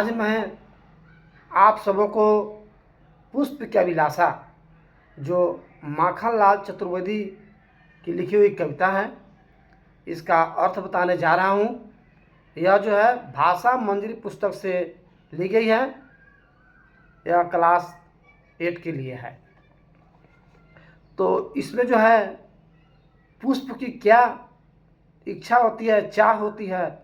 आज मैं आप सबों को पुष्प की अभिलाषा जो माखनलाल चतुर्वेदी की लिखी हुई कविता है इसका अर्थ बताने जा रहा हूँ। यह जो है भाषा मंजरी पुस्तक से ली गई है। यह क्लास 8 के लिए है। तो इसमें जो है पुष्प की क्या इच्छा होती है, चाह होती है,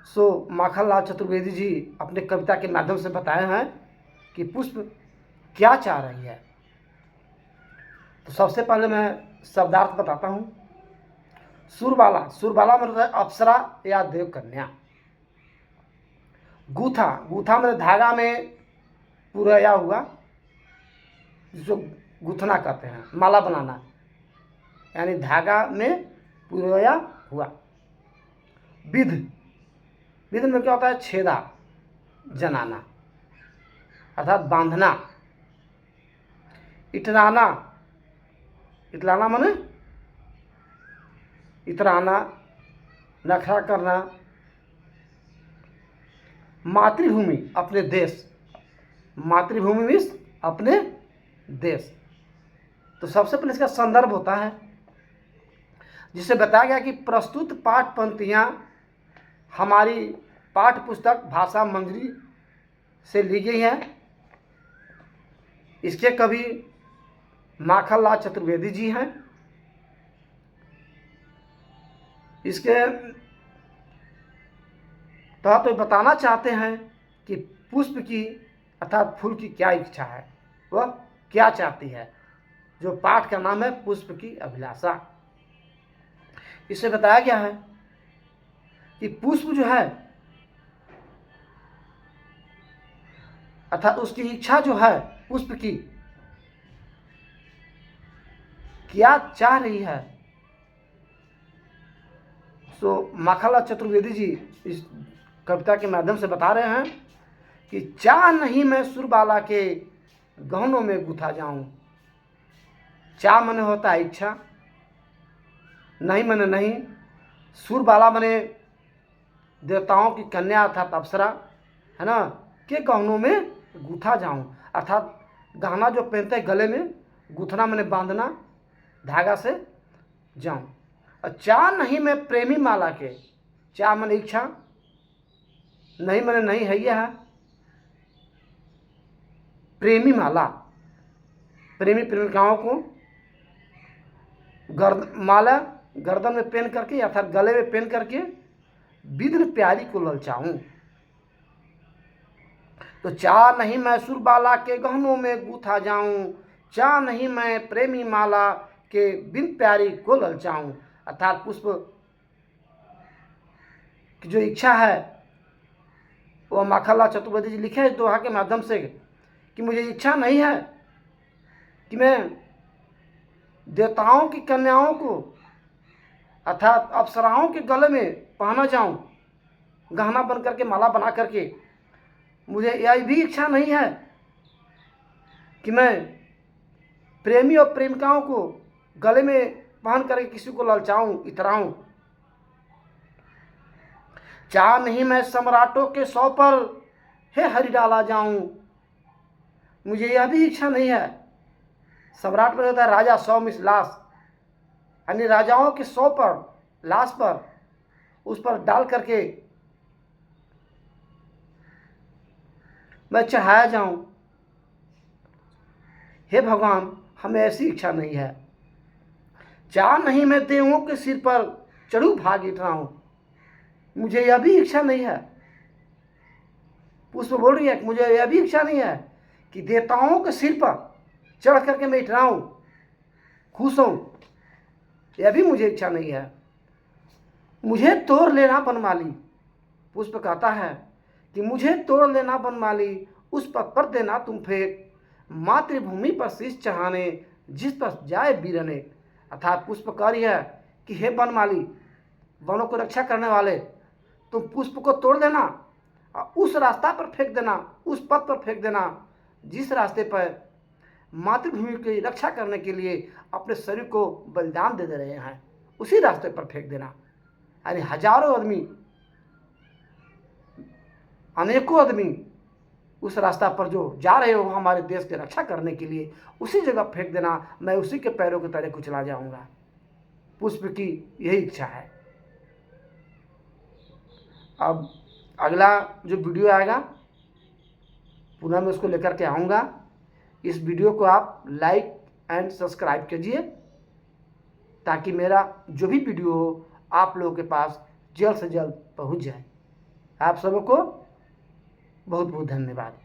सो माखनलाल चतुर्वेदी जी अपने कविता के माध्यम से बताए हैं कि पुष्प क्या चाह रही है। तो सबसे पहले मैं शब्दार्थ बताता हूँ। सुरबाला, सुरबाला मतलब है अप्सरा या देवकन्या। गूथा, गूथा मतलब धागा में पुरया हुआ, जिसको गूथना कहते हैं, माला बनाना, यानी धागा में पुरोया हुआ। विध, विध में क्या होता है? छेदा, जनाना अर्थात बांधना। इतराना, इतराना माने इतराना, नखरा करना। मातृभूमि, अपने देश, मातृभूमि मीन्स अपने देश। तो सबसे पहले इसका संदर्भ होता है जिससे बताया गया कि प्रस्तुत पाठ पंक्तियाँ हमारी पाठ्य पुस्तक भाषा मंजरी से ली गई हैं। इसके कवि माखनलाल चतुर्वेदी जी हैं। इसके तहत तो बताना चाहते हैं कि पुष्प की अर्थात फूल की क्या इच्छा है, वह क्या चाहती है। जो पाठ का नाम है पुष्प की अभिलाषा। इससे बताया गया है कि पुष्प जो है अर्थात उसकी इच्छा जो है पुष्प की क्या चाह रही है। सो माखनलाल चतुर्वेदी जी इस कविता के माध्यम से बता रहे हैं कि चाह नहीं मैं सुरबाला के गहनों में गुथा जाऊं। चाह मने होता है इच्छा, नहीं मने नहीं, सुरबाला मने देवताओं की कन्या अर्थात अप्सरा है ना, के गहनों में गुथा जाऊं अर्थात गहना जो पहनते हैं गले में, गुथना मने बांधना, धागा से जाऊं। और चाह नहीं मैं प्रेमी माला के, चाह मने इच्छा, नहीं मने नहीं है, यह है प्रेमी माला। प्रेमी प्रेमिकाओं को माला गर्दन में पहन करके अर्थात गले में पहन करके विद्र प्यारी को ललचाऊं। तो चाह नहीं मैं सुरबाला के गहनों में गूथा जाऊं, चाह नहीं मैं प्रेमी माला के बिन प्यारी को ललचाऊं। अर्थात पुष्प की जो इच्छा है वह माखनलाल चतुर्वेदी जी लिखे हैं दोहा के माध्यम से कि मुझे इच्छा नहीं है कि मैं देवताओं की कन्याओं को अर्थात अप्सराओं के गले में पहना जाऊं, गहना बन करके, माला बना करके। मुझे यह भी इच्छा नहीं है कि मैं प्रेमी और प्रेमिकाओं को गले में पहन करके किसी को ललचाऊं, इतराऊं। चाह नहीं मैं सम्राटों के सौ पर हे हरि डाला जाऊं। मुझे यह भी इच्छा नहीं है। सम्राट में होता है राजा, 100 मिस लाश, यानी राजाओं के 100 पर, लाश पर, उस पर डाल करके मैं चढ़ाया जाऊं। हे भगवान, हमें ऐसी इच्छा नहीं है। चाह नहीं मैं देवों के सिर पर चढ़ू भाग इतराऊं। मुझे यह भी इच्छा नहीं है। पुष्प बोल रही है कि मुझे यह भी इच्छा नहीं है कि देवताओं के सिर पर चढ़ करके मैं इतराऊं, खुश हूं। यह भी मुझे इच्छा नहीं है। मुझे तोड़ लेना बनमाली, पुष्प कहता है कि मुझे तोड़ लेना बनमाली, उस पथ पर देना तुम फेंक, मातृभूमि पर शीश चढ़ाने जिस पर जाए बीरने। अर्थात पुष्प कह रही है कि हे बनमाली, वनों को रक्षा करने वाले, तुम पुष्प को तोड़ देना और उस रास्ता पर फेंक देना, उस पथ पर फेंक देना जिस रास्ते पर मातृभूमि की रक्षा करने के लिए अपने शरीर को बलिदान दे रहे हैं, उसी रास्ते पर फेंक देना। यानी हजारों आदमी अनेकों आदमी उस रास्ता पर जो जा रहे हो हमारे देश की रक्षा करने के लिए, उसी जगह फेंक देना, मैं उसी के पैरों के तले कुचला जाऊंगा। पुष्प की यही इच्छा है। अब अगला जो वीडियो आएगा पुनः मैं उसको लेकर के आऊँगा। इस वीडियो को आप लाइक एंड सब्सक्राइब कीजिए ताकि मेरा जो भी वीडियो हो आप लोगों के पास जल्द से जल्द पहुंच जाए। आप सबों को बहुत बहुत धन्यवाद।